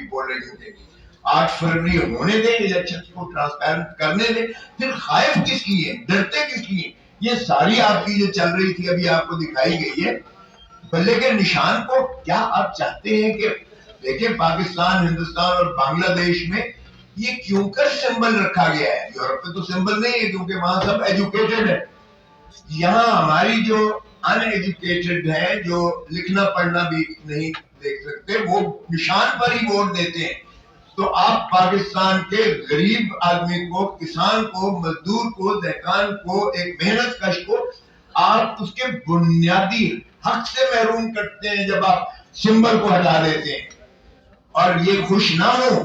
بول رہی تھے. 8 فروری ہونے دیں, الیکشن کو ٹرانسپیرنٹ کرنے دیں. پھر خائف کس لیے, ڈرتے کس لیے؟ یہ ساری آپ کی جو چل رہی تھی ابھی آپ کو دکھائی گئی ہے. بلے کے نشان کو کیا آپ چاہتے ہیں کہ دیکھیں پاکستان, ہندوستان اور بنگلہ دیش میں یہ کیوں کر سمبل رکھا گیا ہے؟ یورپ میں تو سمبل نہیں ہے کیونکہ وہاں سب ایجوکیٹڈ ہے. یہاں ہماری جو ان ایجوکیٹڈ ہے, جو لکھنا پڑھنا بھی نہیں دیکھ سکتے, وہ نشان پر ہی ووٹ دیتے ہیں. تو آپ پاکستان کے غریب آدمی کو, کسان کو, مزدور کو, دہقان کو, ایک محنت کش کو آپ اس کے بنیادی حق سے محروم کرتے ہیں جب آپ سمبل کو ہٹا دیتے ہیں. اور یہ خوش نہ ہو,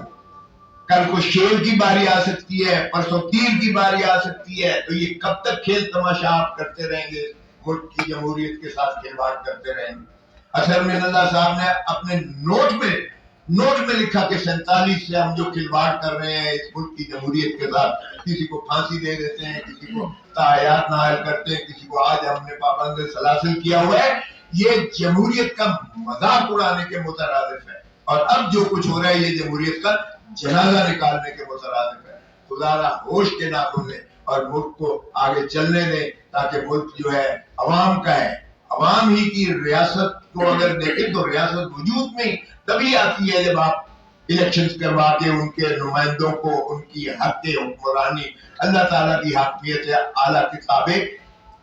کل کو شیر کی باری آ سکتی ہے, پرسوں تیر کی باری آ سکتی ہے. تو یہ کب تک کھیل تماشا آپ کرتے رہیں گے, ملک کی جمہوریت کے ساتھ کھلواڑ کرتے رہیں گے؟ اظہر من اللہ صاحب نے اپنے نوٹ میں لکھا کہ 47 سے ہم جو کھلواڑ کر رہے ہیں اس ملک کی جمہوریت کے ساتھ, کسی کو پھانسی دے دیتے ہیں, کسی کو تاحیات نائل کرتے ہیں, کسی کو آج ہم نے پابند سلاسل کیا ہوا ہے. یہ جمہوریت کا مذاق اڑانے کے مترادف ہے. اور اب جو کچھ ہو رہا ہے یہ جمہوریت کا جنازہ نکالنے کے مترادف ہے. خدا را ہوش کے ناخن لیں اور ملک کو آگے چلنے دیں, تاکہ ملک جو ہے عوام کا ہے. عوام ہی کی ریاست کو اگر دیکھیں تو ریاست وجود میں تبھی آتی ہے جب آپ الیکشنز کروا کے ان کے نمائندوں کو ان کی حق حکمرانی اللہ تعالیٰ کی حاکمیت اعلیٰ کتابیں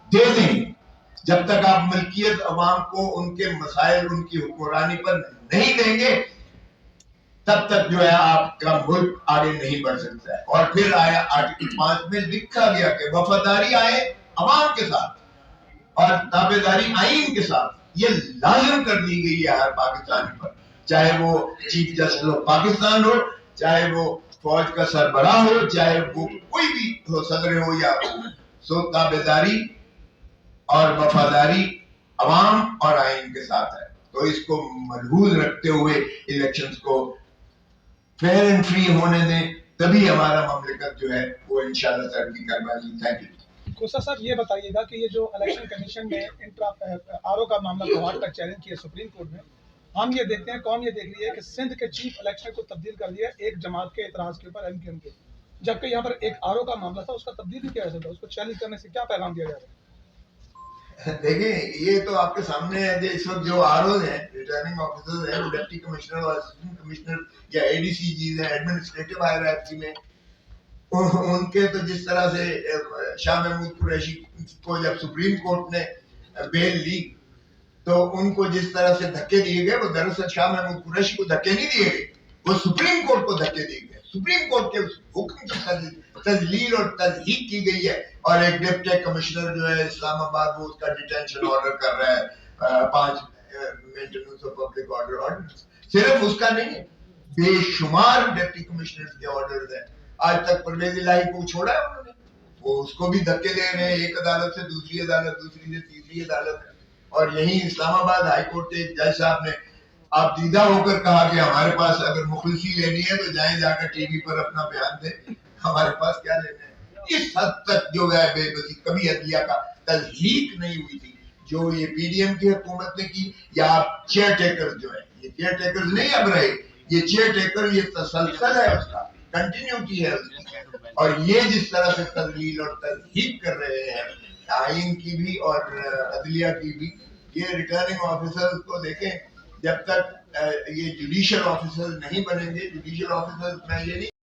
دے دیں. جب تک آپ ملکیت عوام کو ان کے مسائل, ان کی حکمرانی پر نہیں دیں گے, تب تک جو ہے آپ کا ملک آگے نہیں بڑھ سکتا ہے. اور پھر آیا آرٹیکل 5 میں لکھا گیا کہ وفاداری آئے عوام کے ساتھ اور تابعداری آئین کے ساتھ. یہ لازم کر دی گئی ہے ہر پاکستانی پر, چاہے وہ چیف جسٹس آف پاکستان ہو, چاہے وہ فوج کا سربراہ ہو, چاہے وہ کوئی بھی ہو, صدر ہو یا سو تابعداری اور وفاداری عوام اور آئین کے ساتھ ہے. تو اس کو ملحوظ رکھتے ہوئے الیکشنز کو فیئر اینڈ فری ہونے دیں, تبھی ہمارا مملکت جو ہے وہ انشاءاللہ ترقی کر پائے گی. Thank you. کوسا صاحب یہ بتائیے گا کہ یہ جو الیکشن کمیشن نے آر او کا معاملہ گوہار تک چیلنج کیا سپریم کورٹ میں, ہم یہ دیکھتے ہیں, قوم یہ دیکھ رہی ہے کہ سندھ کے چیف الیکشن کو تبدیل کر دیا ایک جماعت کے اعتراض کے اوپر, MQM کے, جبکہ یہاں پر ایک آر او کا معاملہ تھا, اس کا تبدیل نہیں کیا جا سکتا. اس کو چیلنج کرنے سے کیا پیغام دیا جا رہا ہے؟ دیکھیں یہ تو آپ کے سامنے ہے. اس وقت جو آر او ہیں, ریٹرننگ آفیسر ہیں, وہ ڈپٹی کمشنر اور اسسٹنٹ کمشنر یا ADCGs ہیں, ایڈمنسٹریٹو ہائرارکی میں. ان کے تو جس طرح سے شاہ محمود قریشی کو جب سپریم کورٹ نے بیل لی تو ان کو جس طرح سے دھکے دیے گئے, وہ دراصل شاہ محمود قریشی کو دھکے نہیں دیے گئے, وہ سپریم کورٹ کو دھکے دیے گئے. سپریم کورٹ کے حکم کی تذلیل اور تضحیق کی گئی ہے. اور ایک ڈپٹی کمشنر جو ہے اسلام آباد, وہ اس کا ڈیٹینشن آرڈر کر رہا ہے, 5 مینٹیننس آف پبلک آرڈر. صرف اس کا نہیں ہے, بے شمار ڈپٹی کمشنر کے آرڈرز ہیں. آج تک پرویز الہی کو چھوڑا ہے انہوں نے, وہ اس کو بھی دھکے دے رہے ہیں, ایک عدالت سے دوسری عدالت, دوسری سے تیسری عدالت. اور یہیں اسلام آباد ہائی کورٹ کے ایک جج صاحب نے آپ دیدہ ہو کر کہا کہ ہمارے پاس اگر مخلصی لینی ہے تو جائیں, جا کر ٹی وی پر اپنا بیان دیں, ہمارے پاس کیا لینا ہے. اس حد تک جو ہے بے بسی, کبھی عدلیہ کا تضحیق نہیں ہوئی تھی جو یہ PDM کی حکومت نے کی. یا آپ چیئر ٹیکر جو ہے, یہ چیئر ٹیکر نہیں اب رہے, یہ چیئر ٹیکر یہ تسلسل ہے, اس کا کنٹینیوٹی ہے اس کی. اور یہ جس طرح سے تذلیل اور تضحیق کر رہے ہیں آئین کی بھی اور عدلیہ کی بھی. یہ ریٹرننگ آفیسر کو دیکھیں, جب تک یہ جوڈیشل آفیسر نہیں بنیں گے, جوڈیشل آفیسر میں یہ نہیں